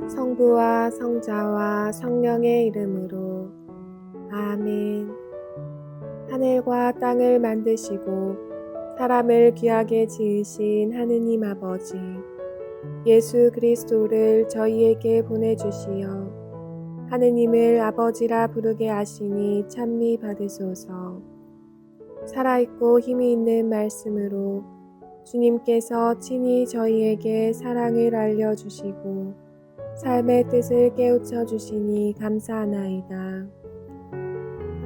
성부와 성자와 성령의 이름으로 아멘. 하늘과 땅을 만드시고 사람을 귀하게 지으신 하느님 아버지, 예수 그리스도를 저희에게 보내주시어 하느님을 아버지라 부르게 하시니 찬미 받으소서. 살아있고 힘이 있는 말씀으로 주님께서 친히 저희에게 사랑을 알려주시고 삶의 뜻을 깨우쳐 주시니 감사하나이다.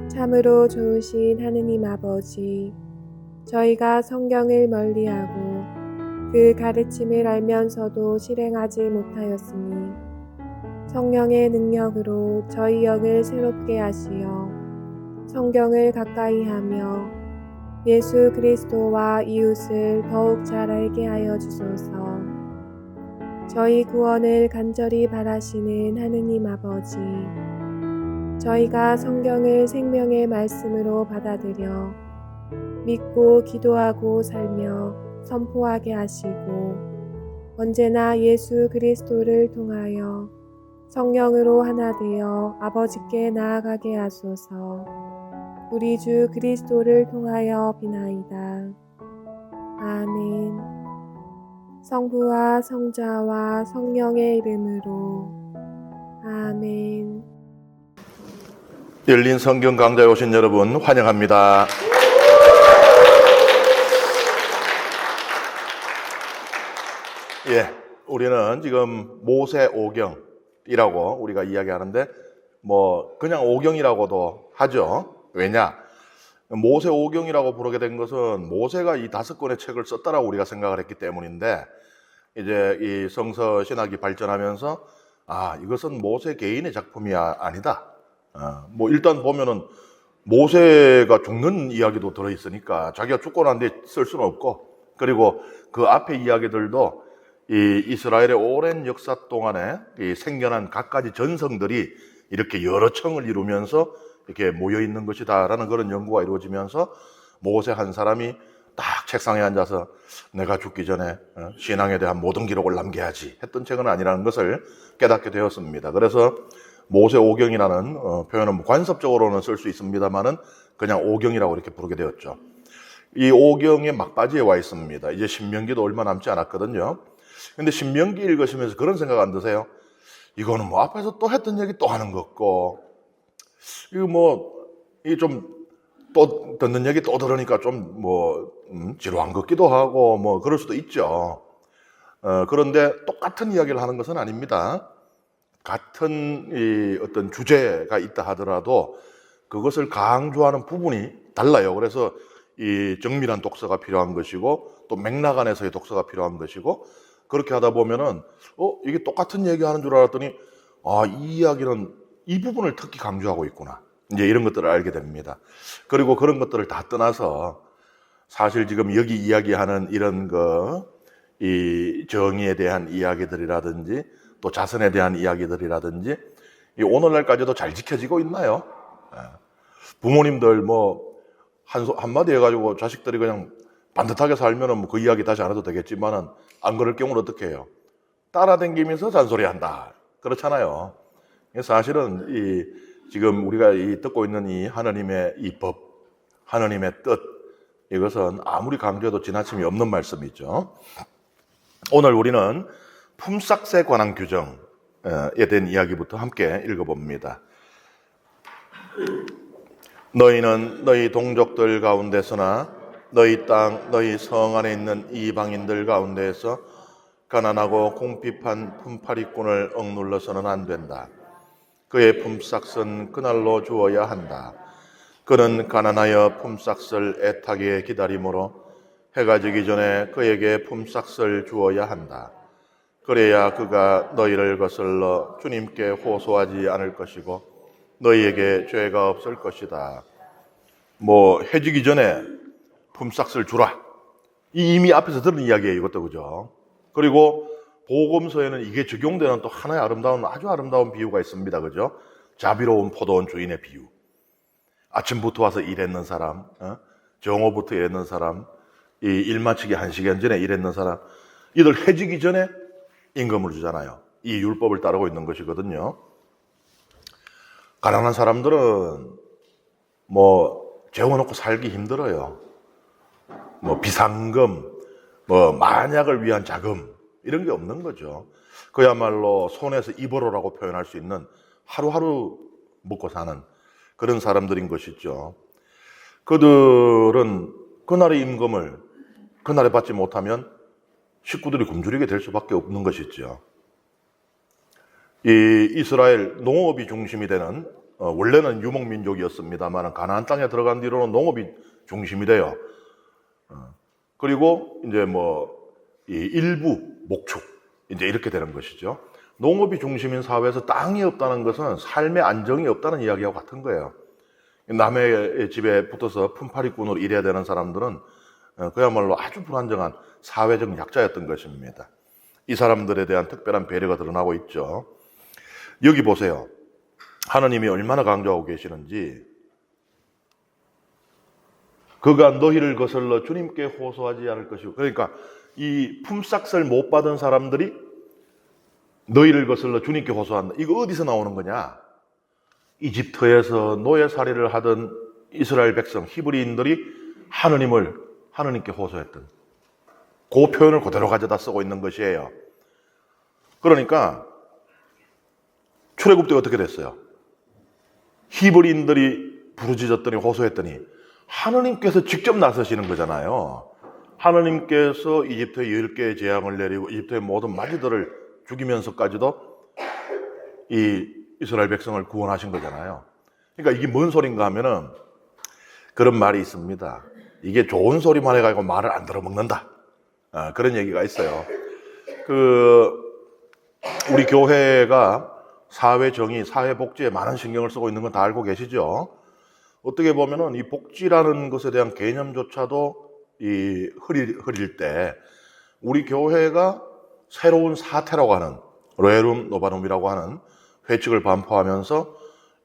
참으로 좋으신 하느님 아버지, 저희가 성경을 멀리하고 그 가르침을 알면서도 실행하지 못하였으니 성령의 능력으로 저희 영을 새롭게 하시어 성경을 가까이 하며 예수 그리스도와 이웃을 더욱 잘 알게 하여 주소서. 저희 구원을 간절히 바라시는 하느님 아버지, 저희가 성경을 생명의 말씀으로 받아들여 믿고 기도하고 살며 선포하게 하시고 언제나 예수 그리스도를 통하여 성령으로 하나 되어 아버지께 나아가게 하소서. 우리 주 그리스도를 통하여 비나이다. 아멘. 성부와 성자와 성령의 이름으로 아멘. 열린 성경 강좌에 오신 여러분 환영합니다. 우리는 지금 모세오경이라고 우리가 이야기하는데 그냥 오경이라고도 하죠. 왜냐? 모세오경이라고 부르게 된 것은 모세가 이 5권의 책을 썼다라고 우리가 생각을 했기 때문인데, 이제 이 성서 신학이 발전하면서 이것은 모세 개인의 작품이 아니다. 일단 보면은 모세가 죽는 이야기도 들어있으니까 자기가 죽고 난 뒤에 쓸 수는 없고, 그리고 그 앞에 이야기들도 이 이스라엘의 오랜 역사 동안에 이 생겨난 갖가지 전성들이 이렇게 여러 층을 이루면서 이렇게 모여 있는 것이다라는 그런 연구가 이루어지면서 모세 한 사람이 딱 책상에 앉아서 내가 죽기 전에 신앙에 대한 모든 기록을 남겨야지 했던 책은 아니라는 것을 깨닫게 되었습니다. 그래서 모세오경이라는 표현은 관습적으로는 쓸 수 있습니다만은 그냥 오경이라고 이렇게 부르게 되었죠. 이 오경의 막바지에 와 있습니다. 이제 신명기도 얼마 남지 않았거든요. 근데 신명기 읽으시면서 그런 생각 안 드세요? 이거는 앞에서 또 했던 얘기 또 하는 것 같고, 이게 또 듣는 얘기 또 들으니까 지루한 것 같기도 하고 그럴 수도 있죠. 그런데 똑같은 이야기를 하는 것은 아닙니다. 같은 어떤 주제가 있다 하더라도 그것을 강조하는 부분이 달라요. 그래서 이 정밀한 독서가 필요한 것이고 또 맥락 안에서의 독서가 필요한 것이고, 그렇게 하다 보면은 이게 똑같은 얘기하는 줄 알았더니 이 이야기는 이 부분을 특히 강조하고 있구나, 이제 이런 것들을 알게 됩니다. 그리고 그런 것들을 다 떠나서 사실 지금 여기 이야기하는 이런 이 정의에 대한 이야기들이라든지 또 자선에 대한 이야기들이라든지 오늘날까지도 잘 지켜지고 있나요? 부모님들 한마디 해가지고 자식들이 그냥 반듯하게 살면은 그 이야기 다시 안 해도 되겠지만은 안 그럴 경우는 어떻게 해요? 따라다니면서 잔소리한다, 그렇잖아요. 사실은 지금 우리가 듣고 있는 이 하나님의 이 법, 하나님의 뜻, 이것은 아무리 강조해도 지나침이 없는 말씀이죠. 오늘 우리는 품삯에 관한 규정에 대한 이야기부터 함께 읽어봅니다. 너희는 너희 동족들 가운데서나 너희 땅, 너희 성 안에 있는 이방인들 가운데에서 가난하고 궁핍한 품팔이꾼을 억눌러서는 안 된다. 그의 품삯은 그날로 주어야 한다. 그는 가난하여 품삯을 애타게 기다림으로 해가 지기 전에 그에게 품삯을 주어야 한다. 그래야 그가 너희를 거슬러 주님께 호소하지 않을 것이고 너희에게 죄가 없을 것이다. 해지기 전에 품삯을 주라. 이미 앞에서 들은 이야기예요, 이것도, 그죠? 그리고 복음서에는 이게 적용되는 또 하나의 아주 아름다운 비유가 있습니다, 그죠? 자비로운 포도원 주인의 비유. 아침부터 와서 일했는 사람, 정오부터 일했는 사람, 이 일 마치기 1시간 전에 일했는 사람, 이들 해지기 전에 임금을 주잖아요. 이 율법을 따르고 있는 것이거든요. 가난한 사람들은 뭐 재워놓고 살기 힘들어요. 뭐 비상금, 뭐 만약을 위한 자금 이런 게 없는 거죠. 그야말로 손에서 입으로라고 표현할 수 있는 하루하루 먹고 사는 그런 사람들인 것이죠. 그들은 그날의 임금을 그날에 받지 못하면 식구들이 굶주리게 될 수밖에 없는 것이죠. 이 이스라엘 농업이 중심이 되는 원래는 유목민족이었습니다만 가나안 땅에 들어간 뒤로는 농업이 중심이 돼요. 그리고 이제 뭐 이 일부 목축 이제 이렇게 되는 것이죠. 농업이 중심인 사회에서 땅이 없다는 것은 삶의 안정이 없다는 이야기와 같은 거예요. 남의 집에 붙어서 품팔이꾼으로 일해야 되는 사람들은 그야말로 아주 불안정한 사회적 약자였던 것입니다. 이 사람들에 대한 특별한 배려가 드러나고 있죠. 여기 보세요. 하나님이 얼마나 강조하고 계시는지. 그가 너희를 거슬러 주님께 호소하지 않을 것이고, 그러니까 이 품삯을 못 받은 사람들이 너희를 거슬러 주님께 호소한다. 이거 어디서 나오는 거냐? 이집트에서 노예살이를 하던 이스라엘 백성 히브리인들이 하느님께 호소했던 그 표현을 그대로 가져다 쓰고 있는 것이에요. 그러니까 출애굽 때 어떻게 됐어요? 히브리인들이 부르짖었더니 호소했더니 하느님께서 직접 나서시는 거잖아요. 하느님께서 이집트에 10개의 재앙을 내리고 이집트의 모든 마귀들을 죽이면서까지도 이 이스라엘 백성을 구원하신 거잖아요. 그러니까 이게 뭔 소린가 하면은 그런 말이 있습니다. 이게 좋은 소리만 해가지고 말을 안 들어먹는다. 그런 얘기가 있어요. 우리 교회가 사회 정의, 사회 복지에 많은 신경을 쓰고 있는 건 다 알고 계시죠? 어떻게 보면은 이 복지라는 것에 대한 개념조차도 흐릴 때 우리 교회가 새로운 사태라고 하는 레룸 노바눔이라고 하는 회칙을 반포하면서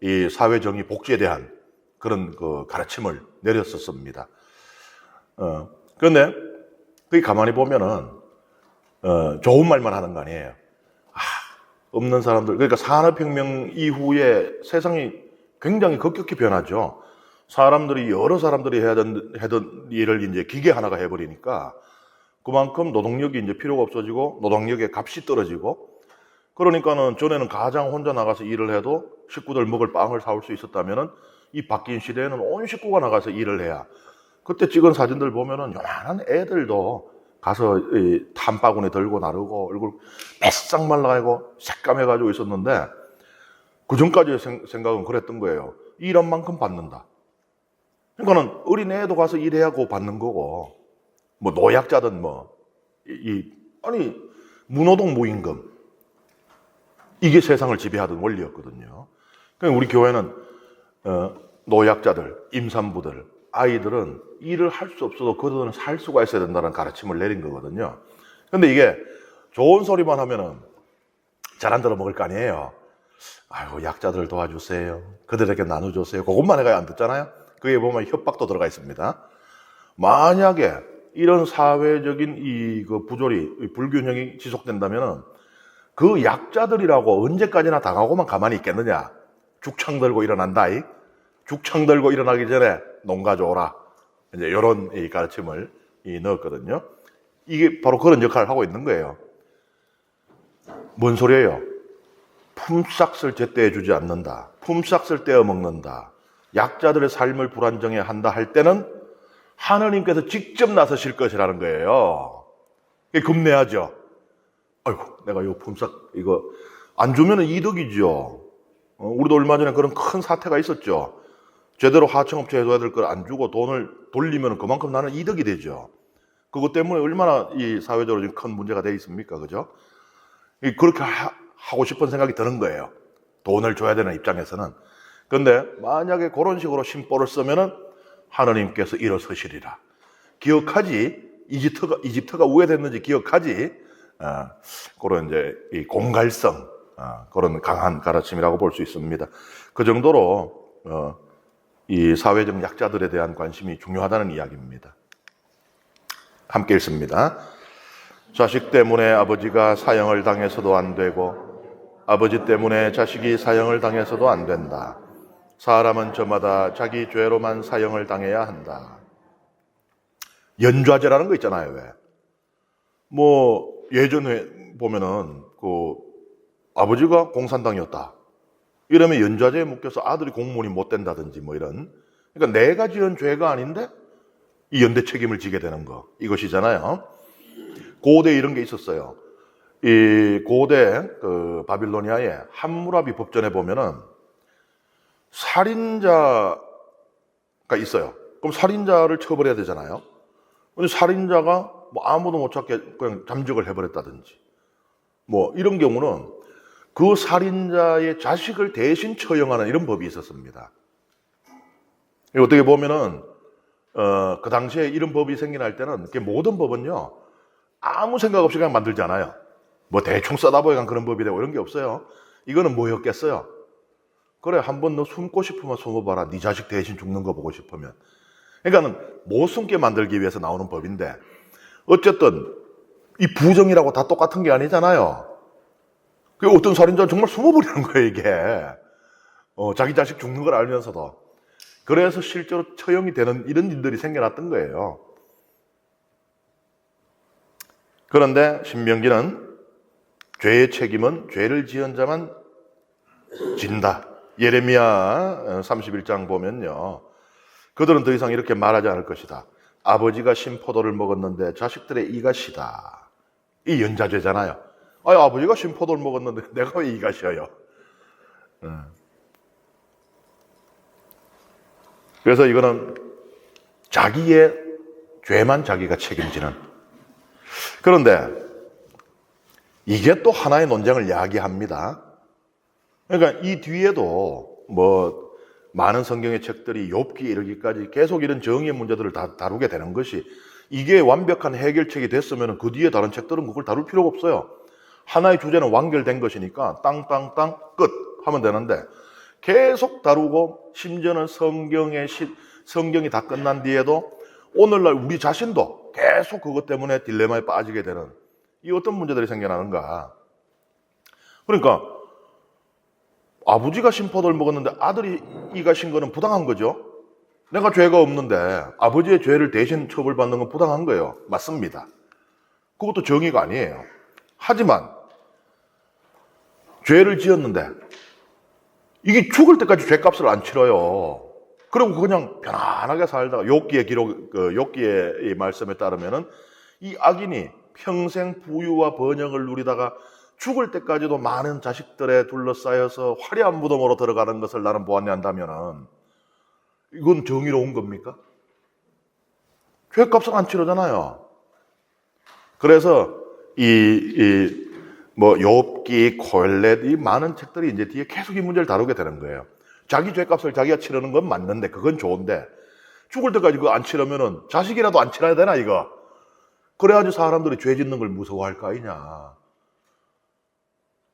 이 사회 정의 복지에 대한 그런 그 가르침을 내렸었습니다. 그런데 그게 가만히 보면은 좋은 말만 하는 거 아니에요. 없는 사람들, 그러니까 산업혁명 이후에 세상이 굉장히 급격히 변하죠. 여러 사람들이 하던 일을 이제 기계 하나가 해버리니까 그만큼 노동력이 이제 필요가 없어지고 노동력의 값이 떨어지고, 그러니까는 전에는 가장 혼자 나가서 일을 해도 식구들 먹을 빵을 사올 수 있었다면은 이 바뀐 시대에는 온 식구가 나가서 일을 해야, 그때 찍은 사진들 보면은 요만한 애들도 가서 이 탐바구니 들고 나르고 얼굴 빼싹 말라가지고 새까매가지고 있었는데, 그 전까지의 생각은 그랬던 거예요. 일한 만큼 받는다. 그러니까는 어린 애도 가서 일해야 고 받는 거고, 뭐 노약자든 무노동 무임금, 이게 세상을 지배하던 원리였거든요. 그러니까 우리 교회는 노약자들, 임산부들, 아이들은 일을 할 수 없어도 그들은 살 수가 있어야 된다는 가르침을 내린 거거든요. 근데 이게 좋은 소리만 하면은 잘 안 들어먹을 거 아니에요. 아이고, 약자들 도와주세요, 그들에게 나눠주세요, 그것만 해가 안 듣잖아요. 거기에 보면 협박도 들어가 있습니다. 만약에 이런 사회적인 부조리, 불균형이 지속된다면은 그 약자들이라고 언제까지나 당하고만 가만히 있겠느냐. 죽창 들고 일어난다. 죽창 들고 일어나기 전에 농 가져오라. 이제 이런 가르침을 넣었거든요. 이게 바로 그런 역할을 하고 있는 거예요. 뭔 소리예요? 품삯을 제때 해주지 않는다. 품삯을 떼어 먹는다. 약자들의 삶을 불안정해 한다 할 때는 하느님께서 직접 나서실 것이라는 거예요. 급내하죠. 아이고, 내가 이 품삯 이거 안 주면 이득이죠. 우리도 얼마 전에 그런 큰 사태가 있었죠. 제대로 하청업체 해줘야 될 걸 안 주고 돈을 돌리면 그만큼 나는 이득이 되죠. 그것 때문에 얼마나 이 사회적으로 지금 큰 문제가 돼 있습니까? 그죠? 그렇게 하고 싶은 생각이 드는 거예요. 돈을 줘야 되는 입장에서는. 그런데 만약에 그런 식으로 심보를 쓰면은 하느님께서 일어서시리라. 기억하지? 이집트가 우회됐는지 기억하지? 그런 이제 이 공갈성, 그런 강한 가르침이라고 볼 수 있습니다. 그 정도로 이 사회적 약자들에 대한 관심이 중요하다는 이야기입니다. 함께 읽습니다. 자식 때문에 아버지가 사형을 당해서도 안 되고 아버지 때문에 자식이 사형을 당해서도 안 된다. 사람은 저마다 자기 죄로만 사형을 당해야 한다. 연좌제라는 거 있잖아요. 왜? 뭐 예전에 보면은 그 아버지가 공산당이었다. 이러면 연좌제에 묶여서 아들이 공무원이 못 된다든지 뭐 이런. 그러니까 내가 지은 죄가 아닌데 이 연대 책임을 지게 되는 거. 이것이잖아요. 고대 이런 게 있었어요. 이 고대 그 바빌로니아의 함무라비 법전에 보면은 살인자가 있어요. 그럼 살인자를 처벌해야 되잖아요. 근데 살인자가 뭐 아무도 못 찾게 그냥 잠적을 해버렸다든지 뭐 이런 경우는 그 살인자의 자식을 대신 처형하는 이런 법이 있었습니다. 어떻게 보면은 그 당시에 이런 법이 생겨날 때는 모든 법은요 아무 생각 없이 그냥 만들지 않아요. 뭐 대충 써다 보니까 그런 법이 되고 이런 게 없어요. 이거는 뭐였겠어요? 그래, 한번 너 숨고 싶으면 숨어봐라. 네 자식 대신 죽는 거 보고 싶으면. 그러니까는 못 숨게 만들기 위해서 나오는 법인데 어쨌든 이 부정이라고 다 똑같은 게 아니잖아요. 그 어떤 살인자는 정말 숨어버리는 거예요, 이게. 자기 자식 죽는 걸 알면서도. 그래서 실제로 처형이 되는 이런 일들이 생겨났던 거예요. 그런데 신명기는 죄의 책임은 죄를 지은 자만 진다. 예레미야 31장 보면요. 그들은 더 이상 이렇게 말하지 않을 것이다. 아버지가 신포도를 먹었는데 자식들의 이가 시다. 이 연좌죄잖아요. 아버지가 신포도를 먹었는데 내가 왜 이가 시어요? 그래서 이거는 자기의 죄만 자기가 책임지는. 그런데 이게 또 하나의 논쟁을 야기합니다. 그러니까 이 뒤에도 뭐 많은 성경의 책들이 욥기에 이르기까지 계속 이런 정의의 문제들을 다 다루게 되는 것이 이게 완벽한 해결책이 됐으면 그 뒤에 다른 책들은 그걸 다룰 필요가 없어요. 하나의 주제는 완결된 것이니까 땅땅땅 끝 하면 되는데 계속 다루고 심지어는 성경이 다 끝난 뒤에도 오늘날 우리 자신도 계속 그것 때문에 딜레마에 빠지게 되는 이 어떤 문제들이 생겨나는가. 그러니까 아버지가 신포도를 먹었는데 아들이 이가 신 거는 부당한 거죠. 내가 죄가 없는데 아버지의 죄를 대신 처벌받는 건 부당한 거예요. 맞습니다. 그것도 정의가 아니에요. 하지만 죄를 지었는데 이게 죽을 때까지 죄값을 안 치러요. 그리고 그냥 편안하게 살다가 욥기의 말씀에 따르면은 이 악인이 평생 부유와 번영을 누리다가 죽을 때까지도 많은 자식들에 둘러싸여서 화려한 무덤으로 들어가는 것을 나는 보았냐 한다면은 이건 정의로운 겁니까? 죄값을 안 치르잖아요. 그래서 욥기, 고헬렛 이 많은 책들이 이제 뒤에 계속 이 문제를 다루게 되는 거예요. 자기 죄값을 자기가 치르는 건 맞는데 그건 좋은데 죽을 때까지 그거 안 치르면은 자식이라도 안 치러야 되나 이거? 그래야지 사람들이 죄 짓는 걸 무서워할 거 아니냐.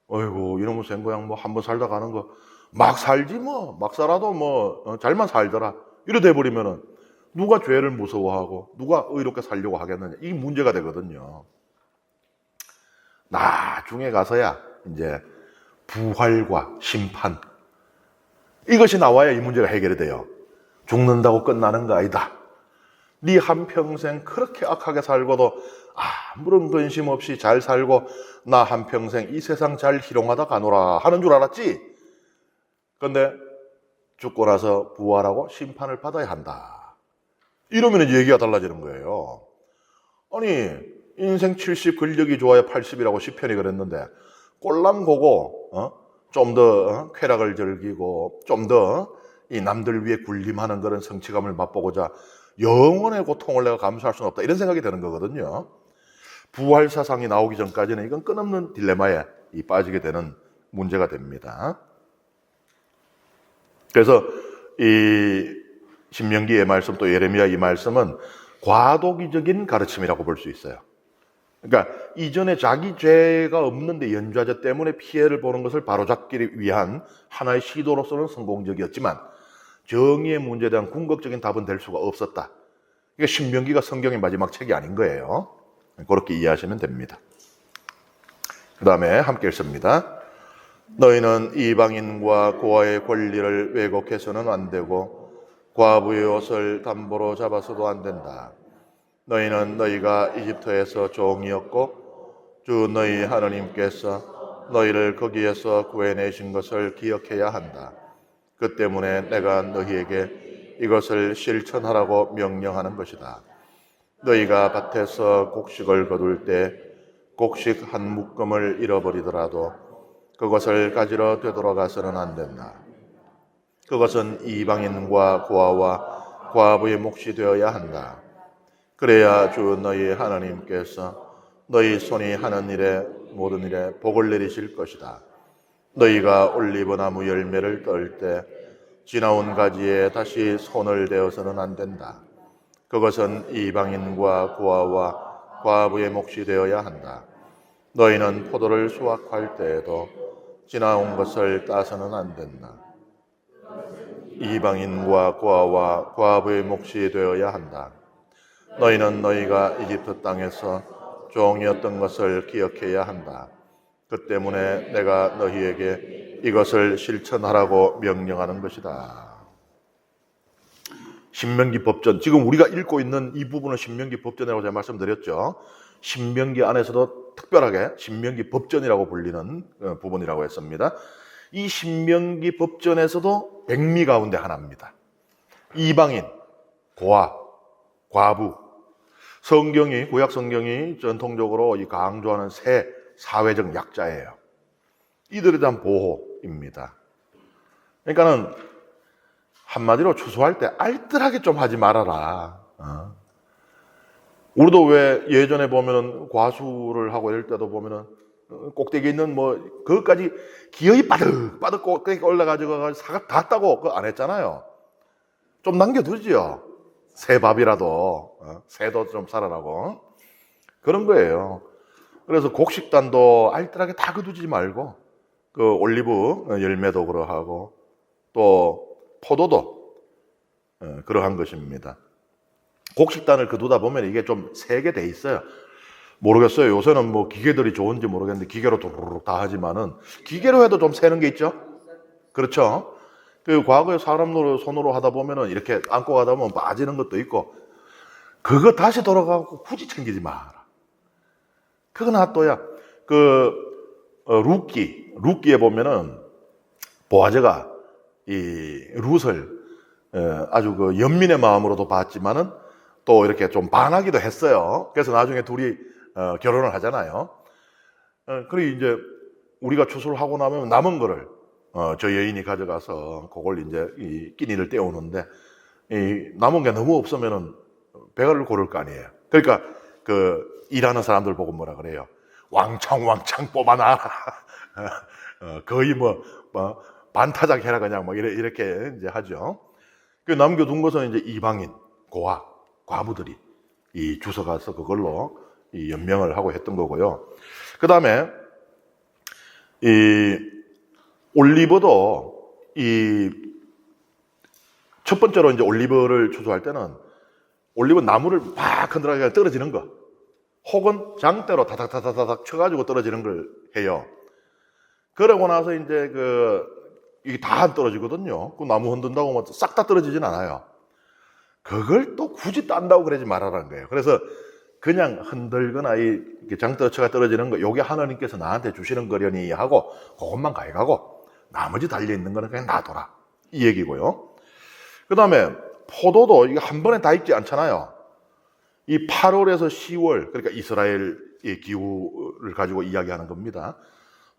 어이구 이놈의 생고양 뭐 한번 살다 가는 거 막 살지 뭐 막 살아도 뭐 잘만 살더라 이래 돼버리면은 누가 죄를 무서워하고 누가 의롭게 살려고 하겠느냐 이 문제가 되거든요. 나중에 가서야 이제 부활과 심판 이것이 나와야 이 문제가 해결이 돼요. 죽는다고 끝나는 거 아니다. 네 한평생 그렇게 악하게 살고도 아무런 근심 없이 잘 살고 나 한평생 이 세상 잘 희롱하다 가노라 하는 줄 알았지? 그런데 죽고 나서 부활하고 심판을 받아야 한다. 이러면 이제 얘기가 달라지는 거예요. 아니 인생 70 근력이 좋아야 80이라고 시편이 그랬는데 꼴랑 보고 좀 더 쾌락을 즐기고 좀 더 이 남들 위해 군림하는 그런 성취감을 맛보고자 영원의 고통을 내가 감수할 수는 없다 이런 생각이 드는 거거든요. 부활 사상이 나오기 전까지는 이건 끊임없는 딜레마에 빠지게 되는 문제가 됩니다. 그래서 이 신명기의 말씀 또 예레미야 이 말씀은 과도기적인 가르침이라고 볼 수 있어요. 그러니까 이전에 자기 죄가 없는데 연좌죄 때문에 피해를 보는 것을 바로잡기 위한 하나의 시도로서는 성공적이었지만 정의의 문제에 대한 궁극적인 답은 될 수가 없었다. 그러니까 신명기가 성경의 마지막 책이 아닌 거예요. 그렇게 이해하시면 됩니다. 그 다음에 함께 읽습니다. 너희는 이방인과 고아의 권리를 왜곡해서는 안 되고 과부의 옷을 담보로 잡아서도 안 된다. 너희는 너희가 이집트에서 종이었고 주 너희 하나님께서 너희를 거기에서 구해내신 것을 기억해야 한다. 그 때문에 내가 너희에게 이것을 실천하라고 명령하는 것이다. 너희가 밭에서 곡식을 거둘 때 곡식 한 묶음을 잃어버리더라도 그것을 가지러 되돌아가서는 안 된다. 그것은 이방인과 고아와 과부의 몫이 되어야 한다. 그래야 주 너희 하나님께서 너희 손이 하는 일에 모든 일에 복을 내리실 것이다. 너희가 올리브나무 열매를 떨 때 지나온 가지에 다시 손을 대어서는 안 된다. 그것은 이방인과 고아와 과부의 몫이 되어야 한다. 너희는 포도를 수확할 때에도 지나온 것을 따서는 안 된다. 이방인과 고아와 과부의 몫이 되어야 한다. 너희는 너희가 이집트 땅에서 종이었던 것을 기억해야 한다. 그 때문에 내가 너희에게 이것을 실천하라고 명령하는 것이다. 신명기 법전, 지금 우리가 읽고 있는 이 부분은 신명기 법전이라고 제가 말씀드렸죠. 신명기 안에서도 특별하게 신명기 법전이라고 불리는 부분이라고 했습니다. 이 신명기 법전에서도 백미 가운데 하나입니다. 이방인, 고아, 과부, 성경이, 구약 성경이 전통적으로 강조하는 세 사회적 약자예요. 이들에 대한 보호입니다. 그러니까는 한마디로 추수할 때 알뜰하게 좀 하지 말아라. 우리도 왜 예전에 보면은 과수를 하고 이럴 때도 보면은 꼭대기에 있는 그것까지 기어이 빠득빠득 꼭대기 올라가지고 사과 다 따고 그거 안 했잖아요. 좀 남겨두지요. 새 밥이라도, 새도 좀 살아나고. 그런 거예요. 그래서 곡식단도 알뜰하게 다 거두지 말고, 그 올리브 열매도 그러하고, 또 포도도 그러한 것입니다. 곡식단을 거두다 보면 이게 좀 세게 돼 있어요. 모르겠어요. 요새는 기계들이 좋은지 모르겠는데 기계로 도루룩 다 하지만은 기계로 해도 좀 세는 게 있죠. 그렇죠. 그 과거에 사람으로 손으로 하다 보면은 이렇게 안고 가다 보면 빠지는 것도 있고 그거 다시 돌아가고 굳이 챙기지 마라. 그거 놔둬야 룻기에 보면은 보아제가 이 룻을 아주 연민의 마음으로도 봤지만은 또 이렇게 좀 반하기도 했어요. 그래서 나중에 둘이 결혼을 하잖아요. 그리고 이제 우리가 추수를 하고 나면 남은 거를 저 여인이 가져가서 그걸 이제 이 끼니를 때우는데 이 남은 게 너무 없으면은 배를 고를 거 아니에요. 그러니까 그 일하는 사람들 보고 뭐라 그래요? 왕창 뽑아놔라. 거의 반타작 해라 그냥 이렇게 이제 하죠. 그 남겨둔 것은 이제 이방인, 고아, 과부들이 이 주워가서 그걸로 이 연명을 하고 했던 거고요. 그 다음에 이 올리브도 첫 번째로 이제 올리브를 추수할 때는 올리브 나무를 막 흔들어가지고 떨어지는 거, 혹은 장대로 다닥다닥다닥 쳐가지고 떨어지는 걸 해요. 그러고 나서 이제 이게 다 안 떨어지거든요. 그 나무 흔든다고 싹 다 떨어지진 않아요. 그걸 또 굳이 딴다고 그러지 말아라는 거예요. 그래서 그냥 흔들거나 이 장대처가 떨어지는 거, 요게 하나님께서 나한테 주시는 거려니 하고 그것만 가져가고 나머지 달려있는 거는 그냥 놔둬라. 이 얘기고요. 그 다음에 포도도 이게 한 번에 다 익지 않잖아요. 이 8월에서 10월, 그러니까 이스라엘의 기후를 가지고 이야기하는 겁니다.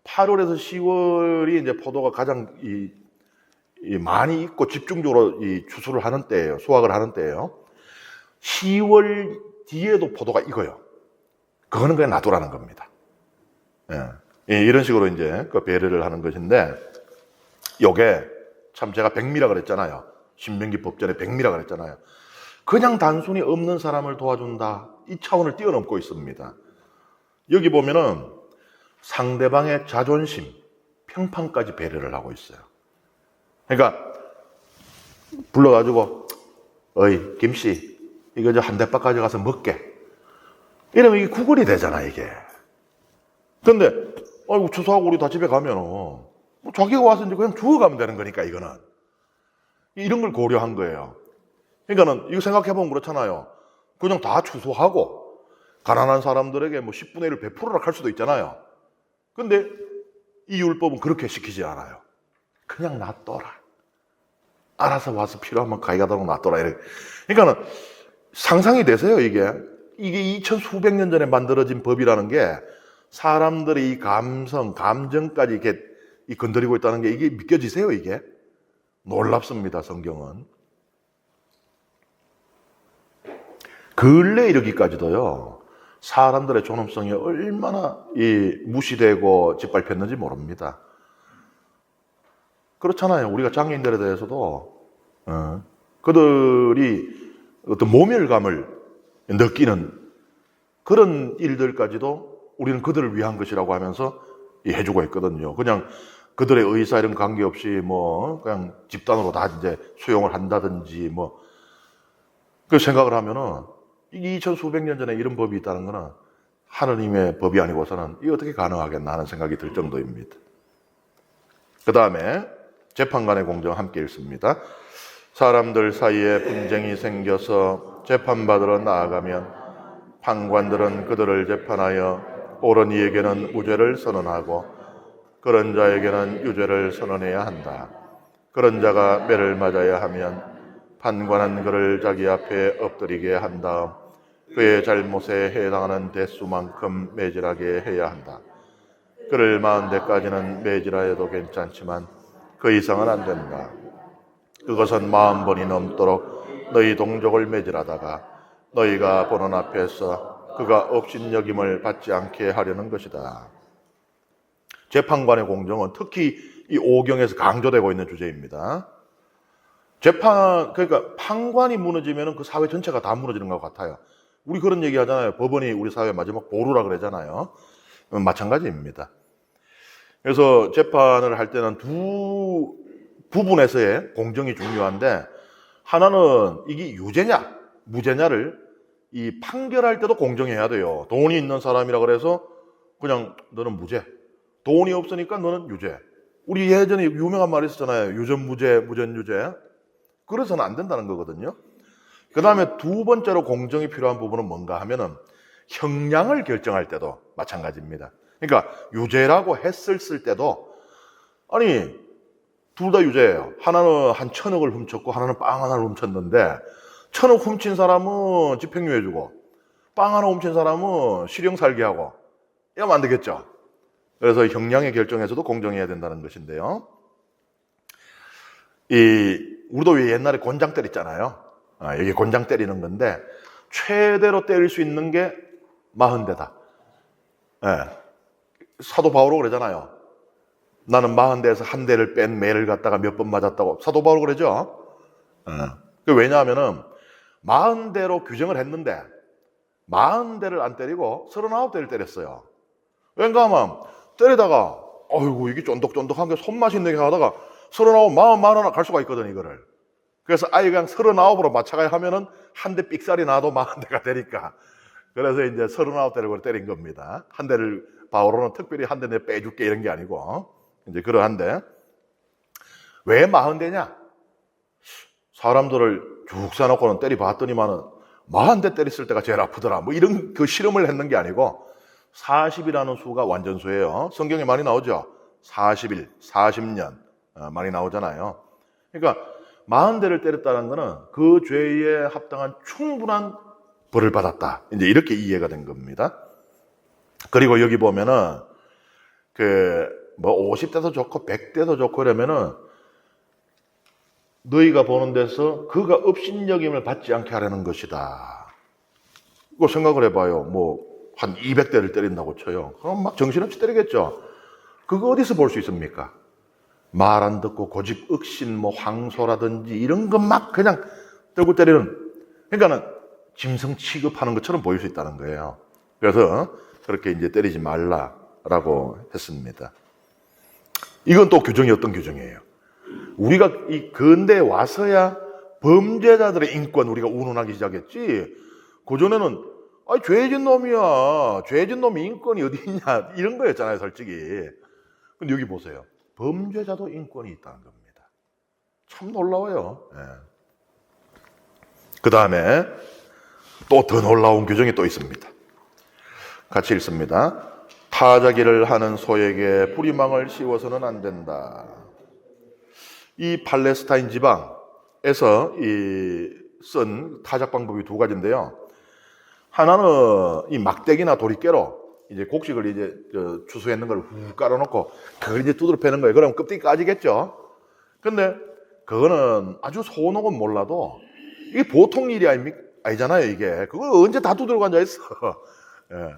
8월에서 10월이 이제 포도가 가장 많이 익고 집중적으로 추수를 하는 때예요. 수확을 하는 때예요. 10월 뒤에도 포도가 익어요. 그거는 그냥 놔두라는 겁니다. 이런 식으로 이제 그 배려를 하는 것인데, 요게 참 제가 백미라 그랬잖아요. 신명기 법전에 백미라 그랬잖아요. 그냥 단순히 없는 사람을 도와준다, 이 차원을 뛰어넘고 있습니다. 여기 보면은 상대방의 자존심, 평판까지 배려를 하고 있어요. 그러니까 불러가지고 어이 김씨 이거 저 한 대박 가져가서 먹게, 이러면 이게 구걸이 되잖아 이게. 근데 아이고 추수하고 우리 다 집에 가면은 뭐 자기가 와서 이제 그냥 죽어가면 되는 거니까, 이거는. 이런 걸 고려한 거예요. 그러니까는 이거 생각해보면 그렇잖아요. 그냥 다 추수하고 가난한 사람들에게 뭐 10분의 1을 베풀어라 할 수도 있잖아요. 근데 이 율법은 그렇게 시키지 않아요. 그냥 놔둬라. 알아서 와서 필요하면 가져가도록 놔둬라. 이렇게. 그러니까는 상상이 되세요, 이게? 이게 2000 수백 년 전에 만들어진 법이라는 게 사람들의 이 감성, 감정까지 이렇게 건드리고 있다는 게 이게 믿겨지세요, 이게? 놀랍습니다, 성경은. 근래 이르기까지도요, 사람들의 존엄성이 얼마나 무시되고 짓밟혔는지 모릅니다. 그렇잖아요. 우리가 장애인들에 대해서도 그들이 어떤 모멸감을 느끼는 그런 일들까지도 우리는 그들을 위한 것이라고 하면서 해주고 있거든요. 그냥 그들의 의사 이런 관계없이 뭐 그냥 집단으로 다 이제 수용을 한다든지 뭐 그 생각을 하면은 이게 2000 수백 년 전에 이런 법이 있다는 거는 하느님의 법이 아니고서는 이게 어떻게 가능하겠나 하는 생각이 들 정도입니다. 그 다음에 재판관의 공정 함께 읽습니다. 사람들 사이에 분쟁이 생겨서 재판받으러 나아가면 판관들은 그들을 재판하여 옳은 이에게는 무죄를 선언하고 그런 자에게는 유죄를 선언해야 한다. 그런 자가 매를 맞아야 하면 판관은 그를 자기 앞에 엎드리게 한 다음 그의 잘못에 해당하는 대수만큼 매질하게 해야 한다. 그를 40대까지는 매질하여도 괜찮지만 그 이상은 안 된다. 그것은 40번이 넘도록 너희 동족을 매질하다가 너희가 보는 앞에서 그가 업신여김을 받지 않게 하려는 것이다. 재판관의 공정은 특히 이 5경에서 강조되고 있는 주제입니다. 그러니까 판관이 무너지면 그 사회 전체가 다 무너지는 것 같아요. 우리 그런 얘기 하잖아요. 법원이 우리 사회 마지막 보루라 그러잖아요. 마찬가지입니다. 그래서 재판을 할 때는 두 부분에서의 공정이 중요한데, 하나는 이게 유죄냐 무죄냐를 이 판결할 때도 공정해야 돼요. 돈이 있는 사람이라 그래서 그냥 너는 무죄, 돈이 없으니까 너는 유죄. 우리 예전에 유명한 말이 있었잖아요. 유전무죄, 무전유죄. 그래서는 안 된다는 거거든요. 그 다음에 두 번째로 공정이 필요한 부분은 뭔가 하면은 형량을 결정할 때도 마찬가지입니다. 그러니까 유죄라고 했을 때도 아니 둘 다 유죄예요. 하나는 한 1000억을 훔쳤고 하나는 빵 하나를 훔쳤는데 1000억 훔친 사람은 집행유예 주고 빵 하나 훔친 사람은 실형 살게 하고 이러면 안 되겠죠. 그래서 형량의 결정에서도 공정해야 된다는 것인데요. 우리도 왜 옛날에 곤장 때렸잖아요. 이게 곤장 때리는 건데 최대로 때릴 수 있는 게 40대다. 사도 바오로 그러잖아요. 나는 40대에서 한 대를 뺀 매를 갖다가 몇 번 맞았다고 사도 바오로 그러죠. 왜냐하면은 40대로 규정을 했는데 40대를 안 때리고 39대를 때렸어요. 왠가 하면 때리다가 어이구 이게 쫀득쫀득한 게 손맛이 있는 게 하다가 39, 40 갈 수가 있거든 이거를. 그래서 아예 그냥 39으로 맞춰가야 하면은 한 대 삑살이 나도 40대가 되니까. 그래서 이제 39대를 때린 겁니다. 한 대를 바오로는 특별히 한 대 내 빼줄게 이런 게 아니고 이제 그러한데 왜 40대냐? 사람들을 쭉 세놓고는 때려봤더니만은 40대 때렸을 때가 제일 아프더라. 뭐 이런 그 실험을 했는 게 아니고 40이라는 수가 완전수예요. 성경에 많이 나오죠. 40일, 40년 많이 나오잖아요. 그러니까 40대를 때렸다는 거는 그 죄에 합당한 충분한 벌을 받았다. 이제 이렇게 이해가 된 겁니다. 그리고 여기 보면은 뭐 50대도 좋고 100대도 좋고 그러면은 너희가 보는 데서 그가 업신여김을 받지 않게 하려는 것이다. 이거 생각을 해봐요. 뭐 한 200대를 때린다고 쳐요. 그럼 막 정신없이 때리겠죠. 그거 어디서 볼 수 있습니까? 말 안 듣고 고집 억신 뭐 황소라든지 이런 것 막 그냥 들고 때리는, 그러니까는 짐승 취급하는 것처럼 보일 수 있다는 거예요. 그래서 그렇게 이제 때리지 말라라고 했습니다. 이건 또 규정이 어떤 규정이에요? 우리가 이 근대에 와서야 범죄자들의 인권 우리가 운운하기 시작했지. 그전에는 죄진 놈이야. 죄진 놈이 인권이 어디 있냐. 이런 거였잖아요, 솔직히. 근데 여기 보세요. 범죄자도 인권이 있다는 겁니다. 참 놀라워요. 예. 그 다음에 또 더 놀라운 규정이 또 있습니다. 같이 읽습니다. 타자기를 하는 소에게 부리망을 씌워서는 안 된다. 이 팔레스타인 지방에서 쓴 타작 방법이 두 가지인데요. 하나는 이 막대기나 도리깨로 이제 곡식을 이제 추수해 있는 걸 훅 깔아놓고 그걸 이제 두드려 패는 거예요. 그럼 껍데기 까지겠죠. 근데 그거는 아주 소노건 몰라도 이게 보통 일이 아니잖아요. 이게 그걸 언제 다 두드리고 앉아 있어. 예.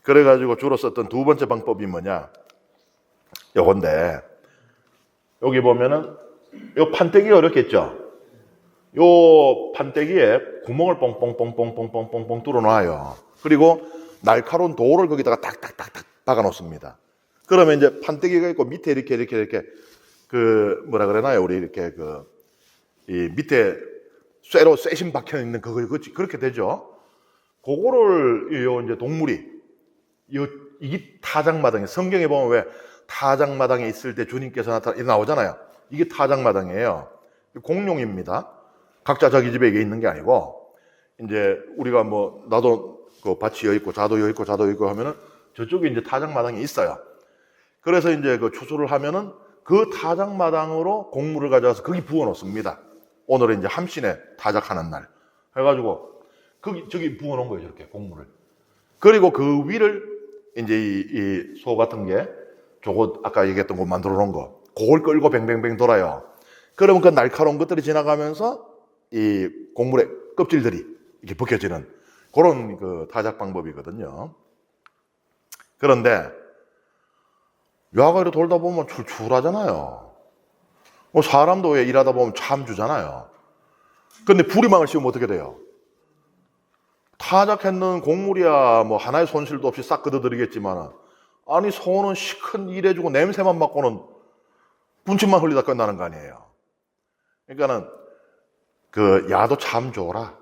그래가지고 주로 썼던 두 번째 방법이 뭐냐? 요건데 여기 보면은 요 판때기가 이렇겠죠. 요 판때기에 구멍을 뽕뽕뽕뽕뽕뽕뽕 뚫어놔요. 그리고 날카로운 돌을 거기다가 탁탁탁탁 박아 놓습니다. 그러면 이제 판때기가 있고 밑에 이렇게 그 뭐라 그러나요? 우리 이렇게 이 밑에 쇠로 쇠심 박혀 있는 그렇게 되죠. 그거를 요 이제 동물이 이게 타작마당에 성경에 보면 왜 타작마당에 있을 때 주님께서 나오잖아요. 이게 타작마당이에요. 공룡입니다. 각자 자기 집에 있는 게 아니고 이제 우리가 뭐 나도 그 밭이 여 있고 자도 여 있고 자도 있고 하면은 저쪽에 이제 타작마당이 있어요. 그래서 이제 그 추수를 하면은 그 타작마당으로 곡물을 가져와서 거기 부어 놓습니다. 오늘은 이제 함신에 타작하는 날 해가지고 저기 부어 놓은 거예요. 저렇게 곡물을. 그리고 그 위를 이제 이 소 같은 게 저거 아까 얘기했던 거 만들어 놓은 거 그걸 끌고 뱅뱅뱅 돌아요. 그러면 그 날카로운 것들이 지나가면서 이 곡물의 껍질들이 이렇게 벗겨지는 그런 그 타작 방법이거든요. 그런데 묘하가 이렇게 돌다 보면 출출하잖아요. 뭐 사람도 왜 일하다 보면 참 주잖아요. 근데 부리망을 씌우면 어떻게 돼요? 타작했는 곡물이야 뭐 하나의 손실도 없이 싹 걷어들이겠지만 아니 소는 시큰 일해주고 냄새만 맡고는 분침만 흘리다 끝나는 거 아니에요. 그러니까는 그 야도 참 좋으라.